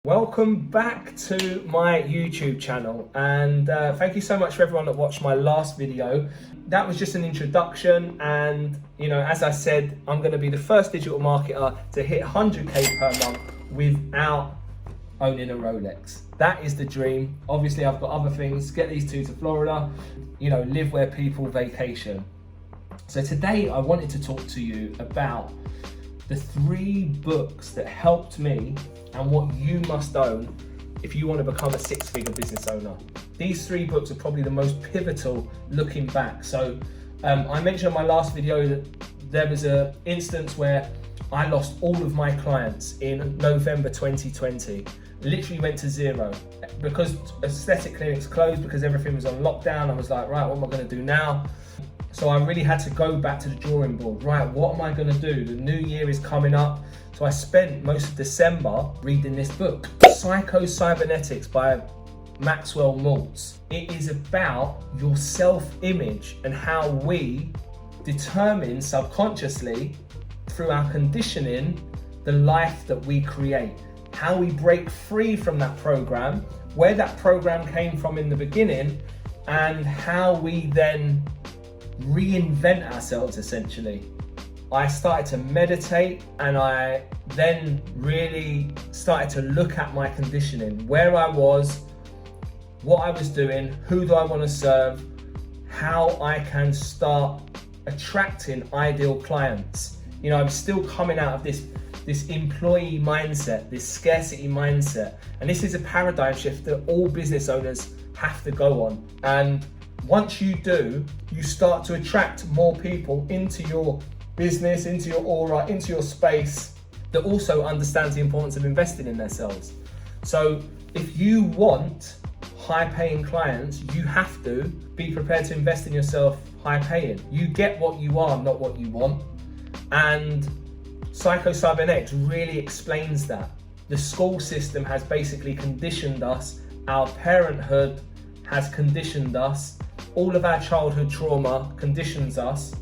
Welcome back to my YouTube channel, and thank you so much for everyone that watched my last video. That was just an introduction, and as I said, I'm going to be the first digital marketer to hit 100k per month without owning a Rolex. That is the dream. Obviously I've got other things, get these two to Florida, live where people vacation. So today I wanted to talk to you about the 3 books that helped me and what you must own if you want to become a 6-figure business owner. These 3 books are probably the most pivotal looking back. So I mentioned in my last video that there was an instance where I lost all of my clients in November 2020. Literally went to 0 because aesthetic clinics closed, because everything was on lockdown. I was like, right, what am I going to do now? So I really had to go back to the drawing board. Right, what am I going to do? The new year is coming up. So I spent most of December reading this book, Psycho-Cybernetics by Maxwell Maltz. It is about your self-image and how we determine subconsciously through our conditioning the life that we create, how we break free from that program, where that program came from in the beginning, and how we then reinvent ourselves essentially. I started to meditate, and I then really started to look at my conditioning, where I was, what I was doing, who do I want to serve, how I can start attracting ideal clients. I'm still coming out of this employee mindset, this scarcity mindset, and this is a paradigm shift that all business owners have to go on. And once you do, you start to attract more people into your business, into your aura, into your space that also understands the importance of investing in themselves. So if you want high-paying clients, you have to be prepared to invest in yourself high-paying. You get what you are, not what you want. And Psycho-Cybernetics really explains that. The school system has basically conditioned us, our parenthood has conditioned us, all of our childhood trauma conditions us,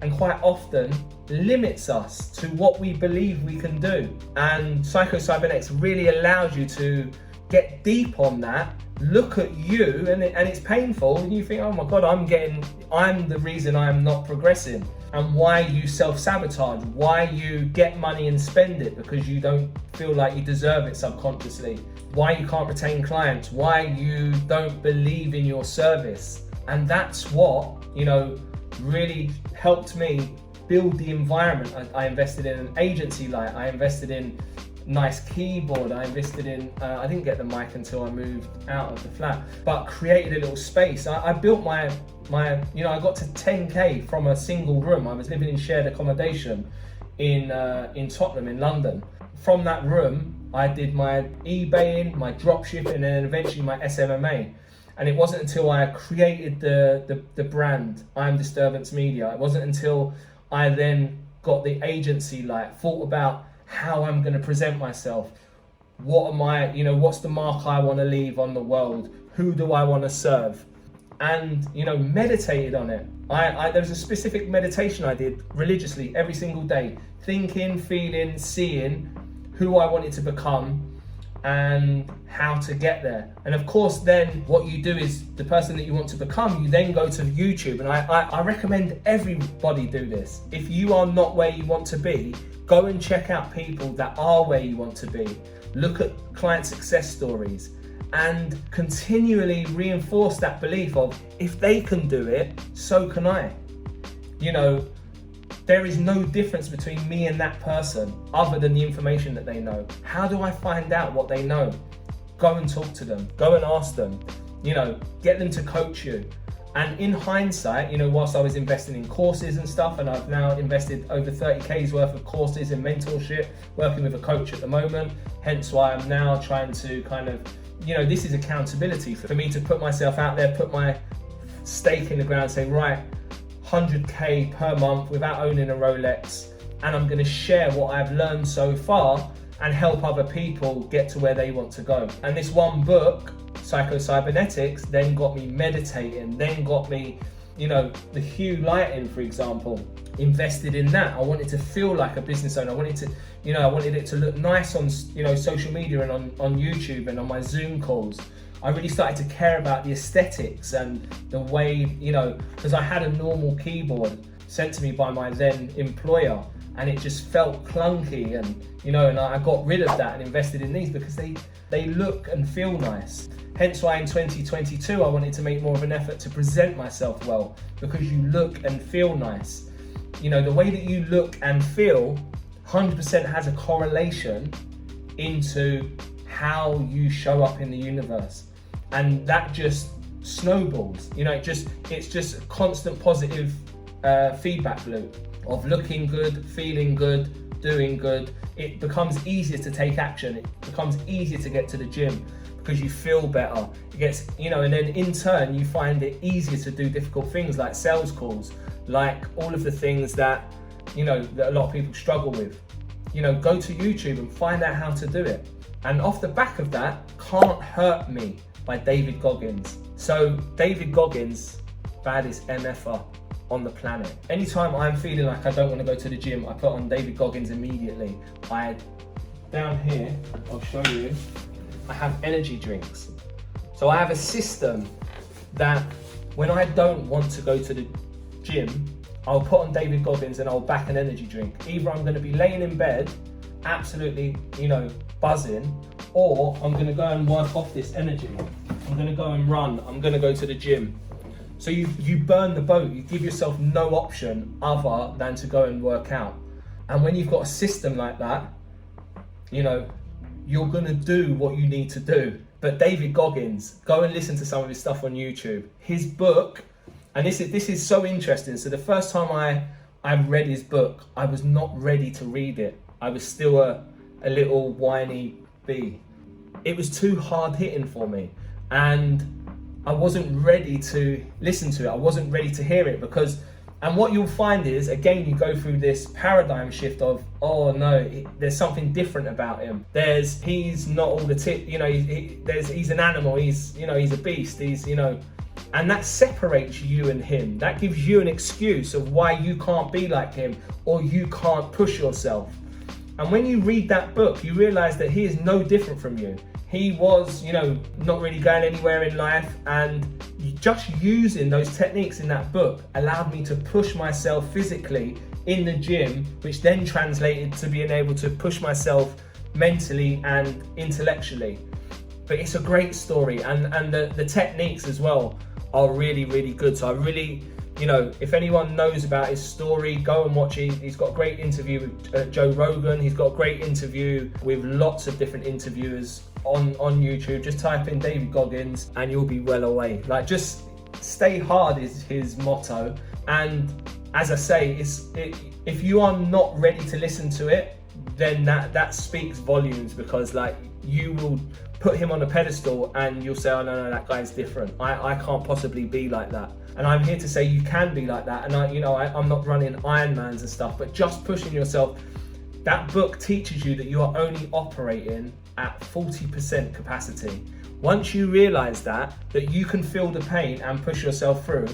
and quite often limits us to what we believe we can do. And Psycho-Cybernetics really allows you to get deep on that, look at you, and it's painful, and you think, oh my God, I'm the reason I'm not progressing. And why you self-sabotage, why you get money and spend it because you don't feel like you deserve it subconsciously, why you can't retain clients, why you don't believe in your service. And that's what, really helped me build the environment. I invested in an agency light, I invested in nice keyboard, I invested in, I didn't get the mic until I moved out of the flat, but created a little space. I built I got to 10k from a single room. I was living in shared accommodation in Tottenham in London. From that room, I did my eBaying, my dropshipping, and then eventually my SMMA. And it wasn't until I created the brand, I'm Disturbance Media, it wasn't until I then got the agency light, thought about how I'm going to present myself, what am I, what's the mark I want to leave on the world, who do I want to serve, and meditated on it. There was a specific meditation I did religiously every single day, thinking, feeling, seeing who I wanted to become and how to get there. And of course then what you do is, the person that you want to become, you then go to YouTube, and I recommend everybody do this. If you are not where you want to be, go and check out people that are where you want to be. Look at client success stories and continually reinforce that belief of, if they can do it, so can I. There is no difference between me and that person other than the information that they know. How do I find out what they know? Go and talk to them, go and ask them, get them to coach you. And in hindsight, whilst I was investing in courses and stuff, and I've now invested over 30k's worth of courses in mentorship, working with a coach at the moment, hence why I'm now trying to kind of, this is accountability for me to put myself out there, put my stake in the ground, say, right, 100k per month without owning a Rolex, and I'm going to share what I've learned so far and help other people get to where they want to go. And this one book, Psycho-Cybernetics, then got me meditating, then got me you know, the Hue lighting, for example, invested in that. I wanted to feel like a business owner. I wanted to, you know, I wanted it to look nice on, you know, social media and on YouTube and on my Zoom calls. I really started to care about the aesthetics and the way, you know, because I had a normal keyboard sent to me by my then employer, and it just felt clunky, and you know, and I got rid of that and invested in these because they look and feel nice. Hence why in 2022 I wanted to make more of an effort to present myself well, because you look and feel nice. You know, the way that you look and feel 100% has a correlation into how you show up in the universe, and that just snowballs. You know, it's just a constant positive feedback loop of looking good, feeling good, doing good. It becomes easier to take action. It becomes easier to get to the gym because you feel better. It gets, you know, and then in turn you find it easier to do difficult things like sales calls, like all of the things that, you know, that a lot of people struggle with. You know, go to YouTube and find out how to do it. And off the back of that, Can't Hurt Me by David Goggins. So David Goggins, baddest MFer on the planet. Anytime I'm feeling like I don't want to go to the gym, I put on David Goggins immediately. Down here, I'll show you, I have energy drinks. So I have a system that when I don't want to go to the gym, I'll put on David Goggins and I'll back an energy drink. Either I'm going to be laying in bed, absolutely, you know, buzzing, or I'm going to go and work off this energy. I'm going to go and run. I'm going to go to the gym. So you burn the boat. You give yourself no option other than to go and work out. And when you've got a system like that, you know, you're going to do what you need to do. But David Goggins, go and listen to some of his stuff on YouTube. His book, and this is so interesting. So the first time I read his book, I was not ready to read it. I was still a little whiny bee. It was too hard hitting for me, and I wasn't ready to listen to it. I wasn't ready to hear it and what you'll find is, again, you go through this paradigm shift of, oh no, there's something different about him. He's not all the tip, you know, he's an animal, he's a beast, and that separates you and him. That gives you an excuse of why you can't be like him or you can't push yourself. And when you read that book, you realize that he is no different from you. He was, you know, not really going anywhere in life, and just using those techniques in that book allowed me to push myself physically in the gym, which then translated to being able to push myself mentally and intellectually. But it's a great story, and the techniques as well are really, really good. So I really, you know, if anyone knows about his story, go and watch it. He's got a great interview with Joe Rogan. He's got a great interview with lots of different interviewers on YouTube. Just type in David Goggins and you'll be well away. Like, just stay hard is his motto. And as I say, if you are not ready to listen to it, then that speaks volumes, because like, you will put him on a pedestal and you'll say, oh no, that guy's different. I can't possibly be like that. And I'm here to say you can be like that. And I'm not running Ironmans and stuff, but just pushing yourself. That book teaches you that you are only operating at 40% capacity. Once you realize that you can feel the pain and push yourself through,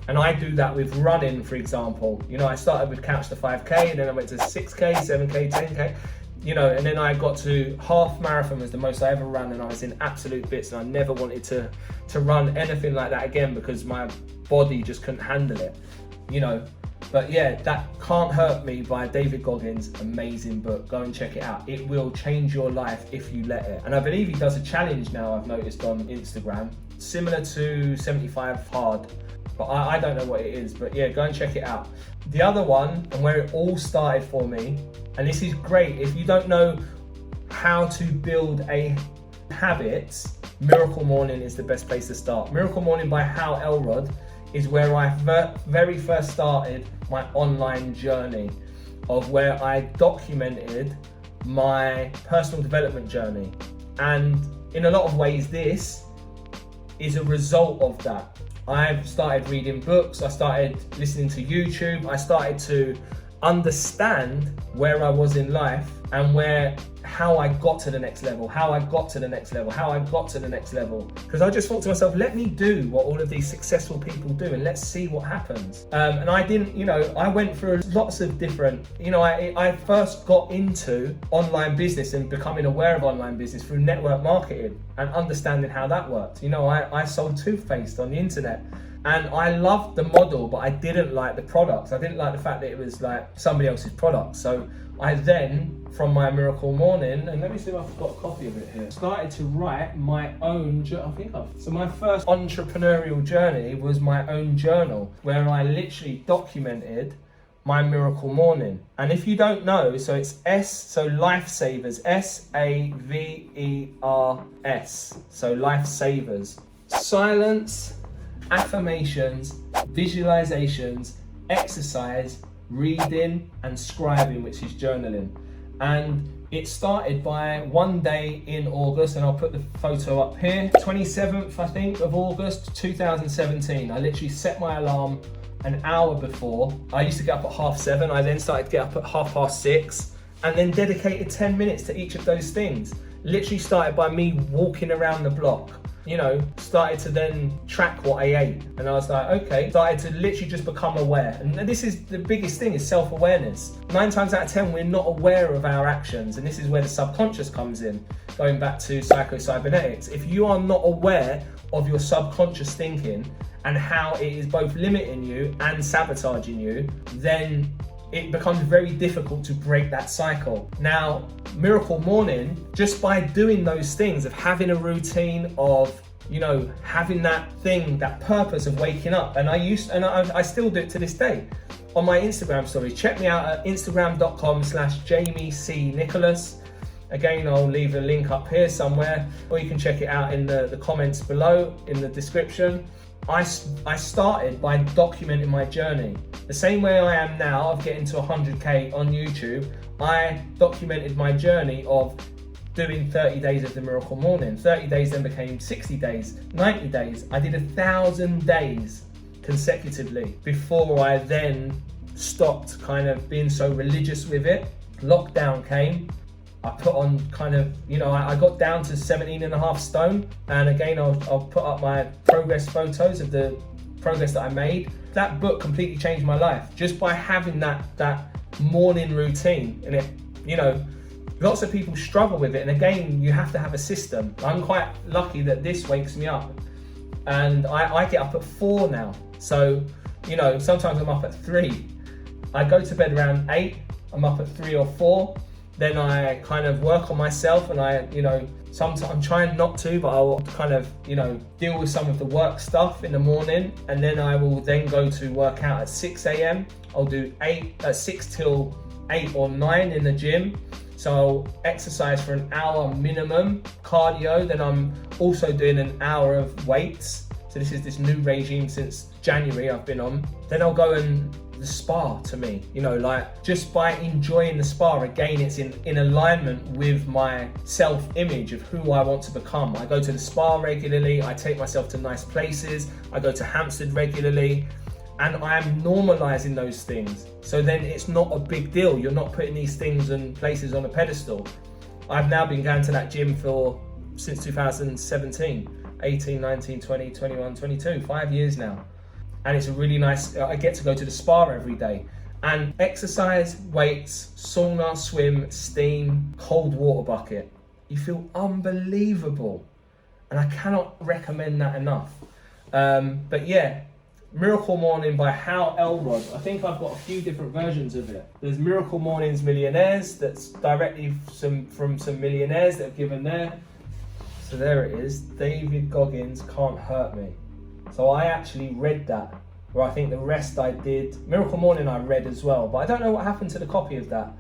and I do that with running, for example. You know, I started with Couch to 5K, and then I went to 6K, 7K, 10K, you know, and then I got to half marathon was the most I ever ran, and I was in absolute bits, and I never wanted to run anything like that again because my body just couldn't handle it, you know. But yeah, that Can't Hurt Me by David Goggins, amazing book. Go and check it out. It will change your life if you let it. And I believe he does a challenge now, I've noticed on Instagram, similar to 75 Hard, but I don't know what it is. But yeah, go and check it out. The other one, and where it all started for me, and this is great, if you don't know how to build a habit, Miracle Morning is the best place to start. Miracle Morning by Hal Elrod is where I very first started my online journey, of where I documented my personal development journey. And in a lot of ways, this is a result of that. I've started reading books, I started listening to YouTube, I started to understand where I was in life and how I got to the next level, how I got to the next level, how I got to the next level. Because I just thought to myself, let me do what all of these successful people do and let's see what happens. And I didn't, I went through lots of different, I first got into online business and becoming aware of online business through network marketing and understanding how that worked. I sold toothpaste on the internet. And I loved the model, but I didn't like the products. I didn't like the fact that it was like somebody else's product. So I then, from my Miracle Morning, and let me see if I've got a copy of it here, started to write my own, so my first entrepreneurial journey was my own journal, where I literally documented my Miracle Morning. And if you don't know, so it's Lifesavers, SAVERS, so Lifesavers. Silence, affirmations, visualizations, exercise, reading and scribing, which is journaling. And it started by one day in August, and I'll put the photo up here, 27th, I think, of August, 2017. I literally set my alarm an hour before. I used to get up at 7:30. I then started to get up at 6:30 and then dedicated 10 minutes to each of those things. Literally started by me walking around the block. Started to then track what I ate. And I was like, okay, started to literally just become aware. And this is the biggest thing, is self-awareness. 9 times out of 10, we're not aware of our actions. And this is where the subconscious comes in, going back to psycho-cybernetics. If you are not aware of your subconscious thinking and how it is both limiting you and sabotaging you, then it becomes very difficult to break that cycle. Now, Miracle Morning, just by doing those things, of having a routine, of having that thing, that purpose of waking up, and I still do it to this day on my Instagram stories. Check me out at instagram.com/JamieCNicholas. Again, I'll leave a link up here somewhere, or you can check it out in the comments below in the description. I started by documenting my journey. The same way I am now of getting to 100K on YouTube, I documented my journey of doing 30 days of the Miracle Morning. 30 days then became 60 days, 90 days. I did 1,000 days consecutively before I then stopped kind of being so religious with it. Lockdown came. I put on I got down to 17.5 stone. And again, I'll put up my progress photos of the progress that I made. That book completely changed my life just by having that morning routine. And it, lots of people struggle with it. And again, you have to have a system. I'm quite lucky that this wakes me up. And I get up at 4 now. So, sometimes I'm up at 3. I go to bed around 8. I'm up at 3 or 4. Then I kind of work on myself, and sometimes I'm trying not to, but I'll kind of, deal with some of the work stuff in the morning. And then I will then go to work out at 6 a.m. I'll do 6 till 8 or 9 in the gym. So I'll exercise for an hour minimum, cardio. Then I'm also doing an hour of weights. So this new regime since January I've been on. Then I'll go and the spa, to me, just by enjoying the spa, again, it's in alignment with my self-image of who I want to become. I go to the spa regularly, I take myself to nice places, I go to Hampstead regularly, and I am normalizing those things. So then it's not a big deal. You're not putting these things and places on a pedestal. I've now been going to that gym since 2017, 18, 19, 20, 21, 22, 5 years now. And it's a really nice, I get to go to the spa every day. And exercise, weights, sauna, swim, steam, cold water bucket. You feel unbelievable. And I cannot recommend that enough. But yeah, Miracle Morning by Hal Elrod. I think I've got a few different versions of it. There's Miracle Mornings Millionaires, that's directly from some millionaires that have given there. So there it is, David Goggins, Can't Hurt Me. So I actually read that, where I think the rest I did. Miracle Morning I read as well, but I don't know what happened to the copy of that.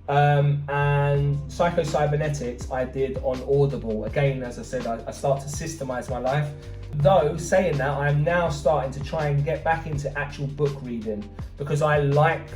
And Psycho-Cybernetics I did on Audible. Again, as I said, I start to systemize my life. Though, saying that, I'm now starting to try and get back into actual book reading, because I like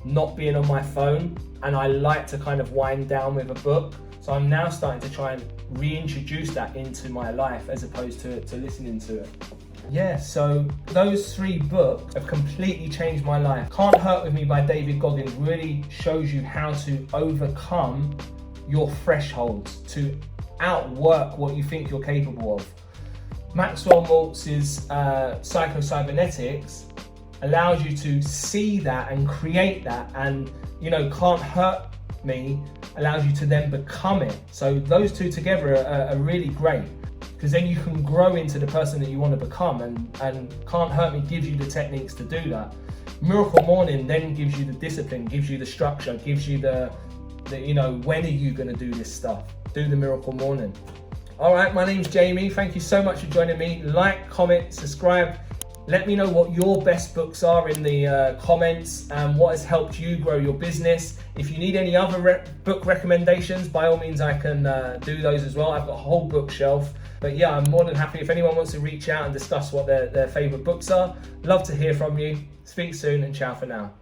not being on my phone, and I like to kind of wind down with a book. So I'm now starting to try and reintroduce that into my life as opposed to listening to it. Yeah, so those 3 books have completely changed my life. Can't Hurt With Me by David Goggins really shows you how to overcome your thresholds, to outwork what you think you're capable of. Maxwell Maltz's psycho-cybernetics allows you to see that and create that, and Can't Hurt Me allows you to then become it. So those 2 together are really great, because then you can grow into the person that you want to become, and Can't Hurt Me gives you the techniques to do that. Miracle Morning then gives you the discipline, gives you the structure, gives you the when are you going to do this stuff? Do the Miracle Morning. All right, my name's Jamie. Thank you so much for joining me. Like, comment, subscribe. Let me know what your best books are in the comments and what has helped you grow your business. If you need any other book recommendations, by all means, I can do those as well. I've got a whole bookshelf. But yeah, I'm more than happy if anyone wants to reach out and discuss what their favorite books are. Love to hear from you. Speak soon, and ciao for now.